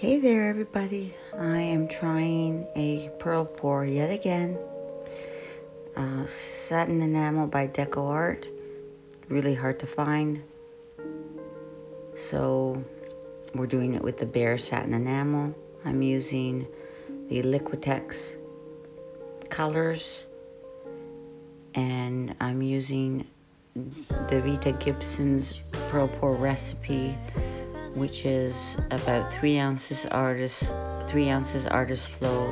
Hey there everybody, I am trying a pearl pour yet again. Satin enamel by Deco Art, really hard to find. So we're doing it with the Behr satin enamel. I'm using the Liquitex colors and I'm using the Rita Gibson's pearl pour recipe, which is about 3 ounces Artist Flow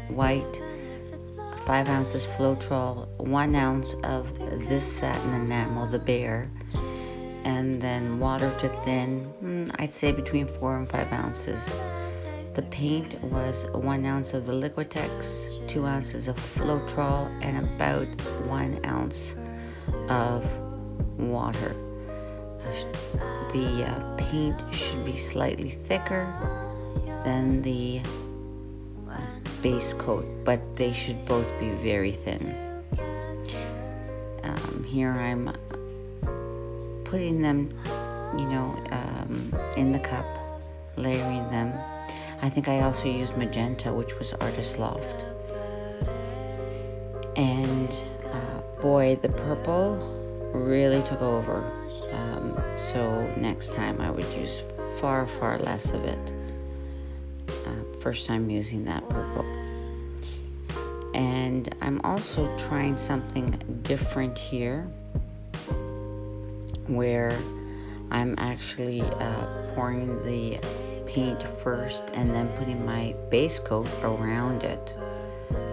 white, 5 ounces Floetrol, 1 ounce of this satin enamel, the Behr, and then water to thin, I'd say between 4 and 5 ounces. The paint was 1 ounce of the Liquitex, 2 ounces of Floetrol, and about 1 ounce of water. The paint should be slightly thicker than the base coat, but they should both be very thin. Here I'm putting them, in the cup, layering them. I think I also used magenta, which was Artist Loft. And boy, the purple really took over. So next time I would use far less of it. First time using that purple. And I'm also trying something different here, where I'm actually pouring the paint first and then putting my base coat around it.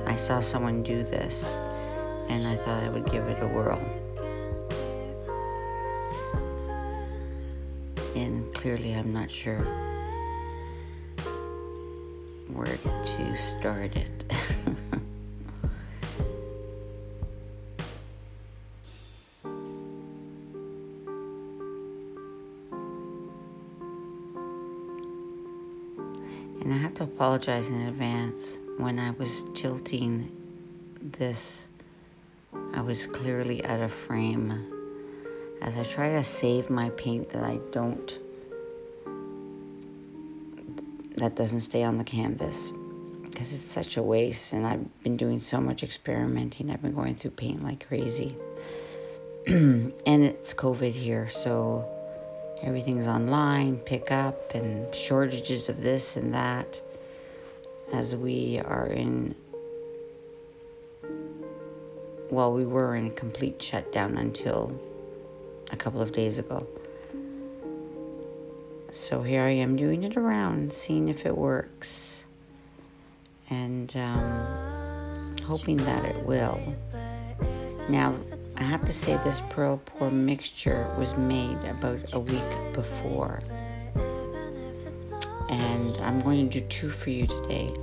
I saw someone do this and I thought I would give it a whirl. And clearly I'm not sure where to start it. And I have to apologize in advance. When I was tilting this, I was clearly out of frame, as I try to save my paint that doesn't stay on the canvas, because it's such a waste. And I've been doing so much experimenting. I've been going through paint like crazy. And it's COVID here, so everything's online, pick up, and shortages of this and that, as we are we were in a complete shutdown until a couple of days ago. So here I am doing it around, seeing if it works, and hoping that it will. Now, I have to say this pearl pour mixture was made about a week before, and I'm going to do 2 for you today.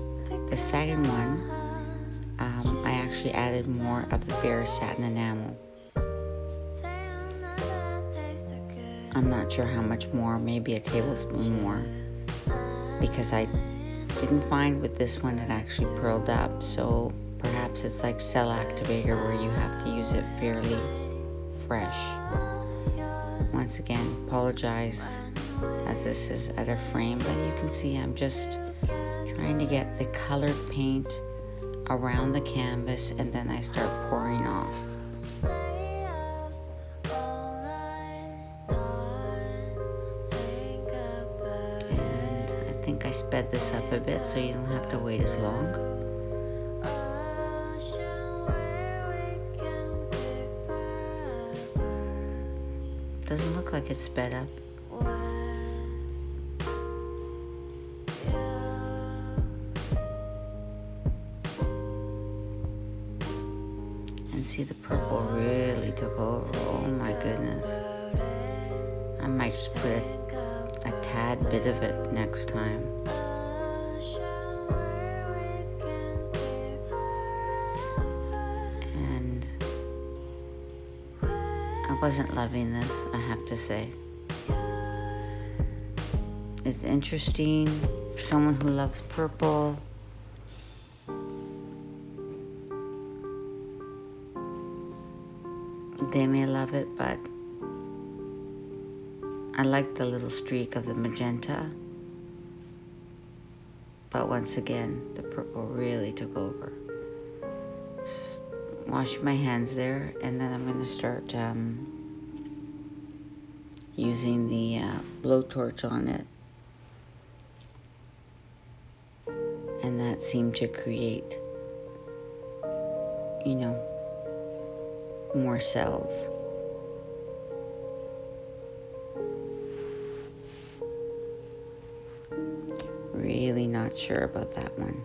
The second one, I actually added more of the Behr satin enamel. I'm not sure how much more, maybe a tablespoon more, because I didn't find with this one it actually pearled up, so perhaps it's like cell activator where you have to use it fairly fresh. Once again, apologize as this is out of frame, but you can see I'm just trying to get the colored paint around the canvas, and then I start pouring off. I think I sped this up a bit so you don't have to wait as long. Doesn't look like it's sped up. And see, the purple really took over. Oh my goodness. I might just put a tad bit of it next time. And I wasn't loving this, I have to say. It's interesting for someone who loves purple. They may love it, but I like the little streak of the magenta. but once again, the purple really took over. Wash my hands there, and then I'm going to start using the blowtorch on it. And that seemed to create, you know, more cells. Really not sure about that one.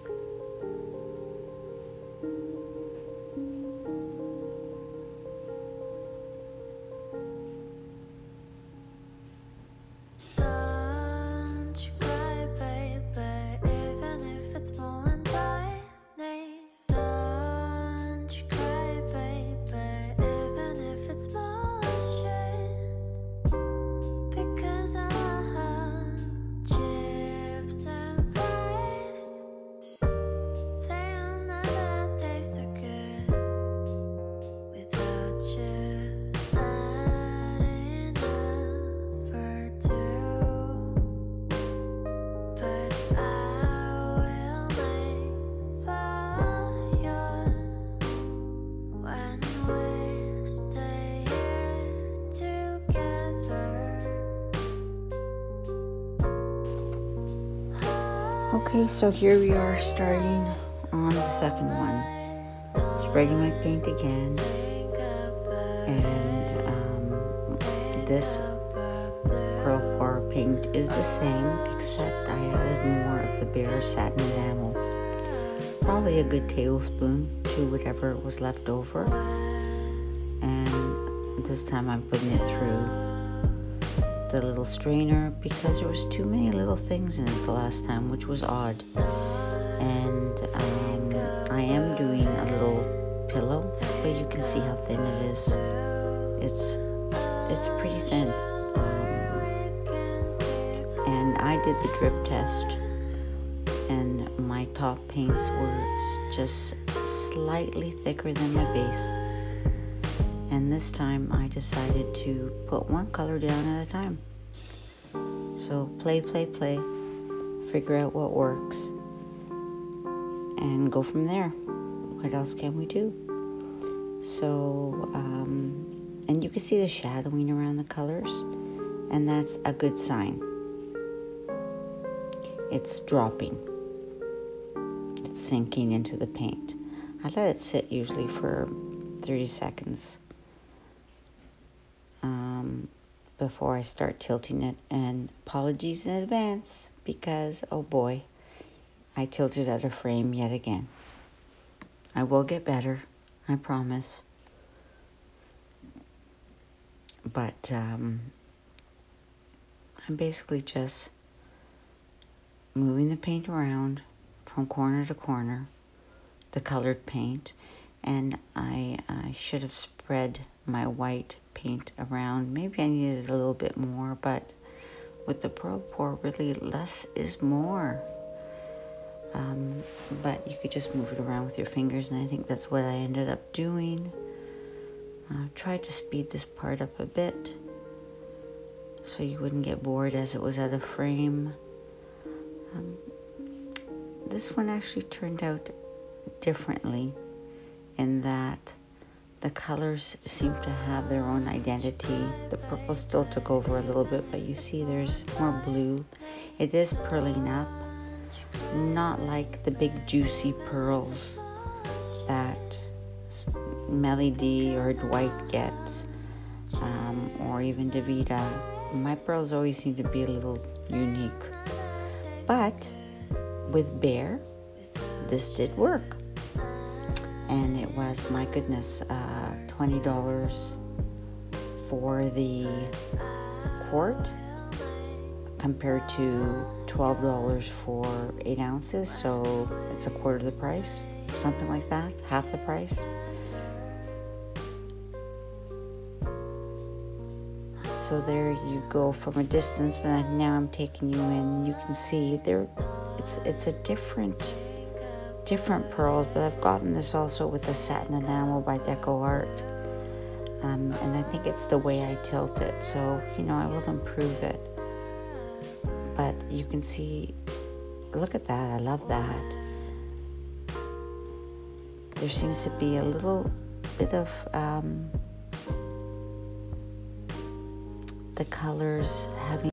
Okay, so here we are starting on the second one. Spreading my paint again. And this pearl pour paint is the same, except I added more of the Behr Satin enamel. Probably a good tablespoon to whatever was left over. And this time I'm putting it through the little strainer because there was too many little things in it the last time, which was odd. And I am doing a little pillow, but you can see how thin it is. It's pretty thin. And I did the drip test, and my top paints were just slightly thicker than my base. And this time I decided to put one color down at a time. So play, figure out what works, and go from there. What else can we do? So, and you can see the shadowing around the colors, and that's a good sign. It's dropping. It's sinking into the paint. I let it sit usually for 30 seconds. Before I start tilting it, and apologies in advance because oh boy, I tilted out of frame yet again. I will get better, I promise. But I'm basically just moving the paint around from corner to corner, the colored paint, and I should have spread my white paint around. Maybe I needed a little bit more, but with the pearl pour, really less is more. But you could just move it around with your fingers, and I think that's what I ended up doing. Tried to speed this part up a bit so you wouldn't get bored as it was out of frame. This one actually turned out differently in that the colors seem to have their own identity. The purple still took over a little bit, but you see there's more blue. It is pearling up, not like the big juicy pearls that MelyD or Dwight gets, or even Dovetta. My pearls always seem to be a little unique. But with Behr, this did work. And it was, my goodness, $20 for the quart compared to $12 for 8 ounces. So it's a quarter of the price, something like that, half the price. So there you go from a distance, but now I'm taking you in. You can see there, it's a different pearls, but I've gotten this also with the satin enamel by Deco Art, and I think it's the way I tilt it, so you know I will improve it. But you can see look at that, I love that. There seems to be a little bit of the colors having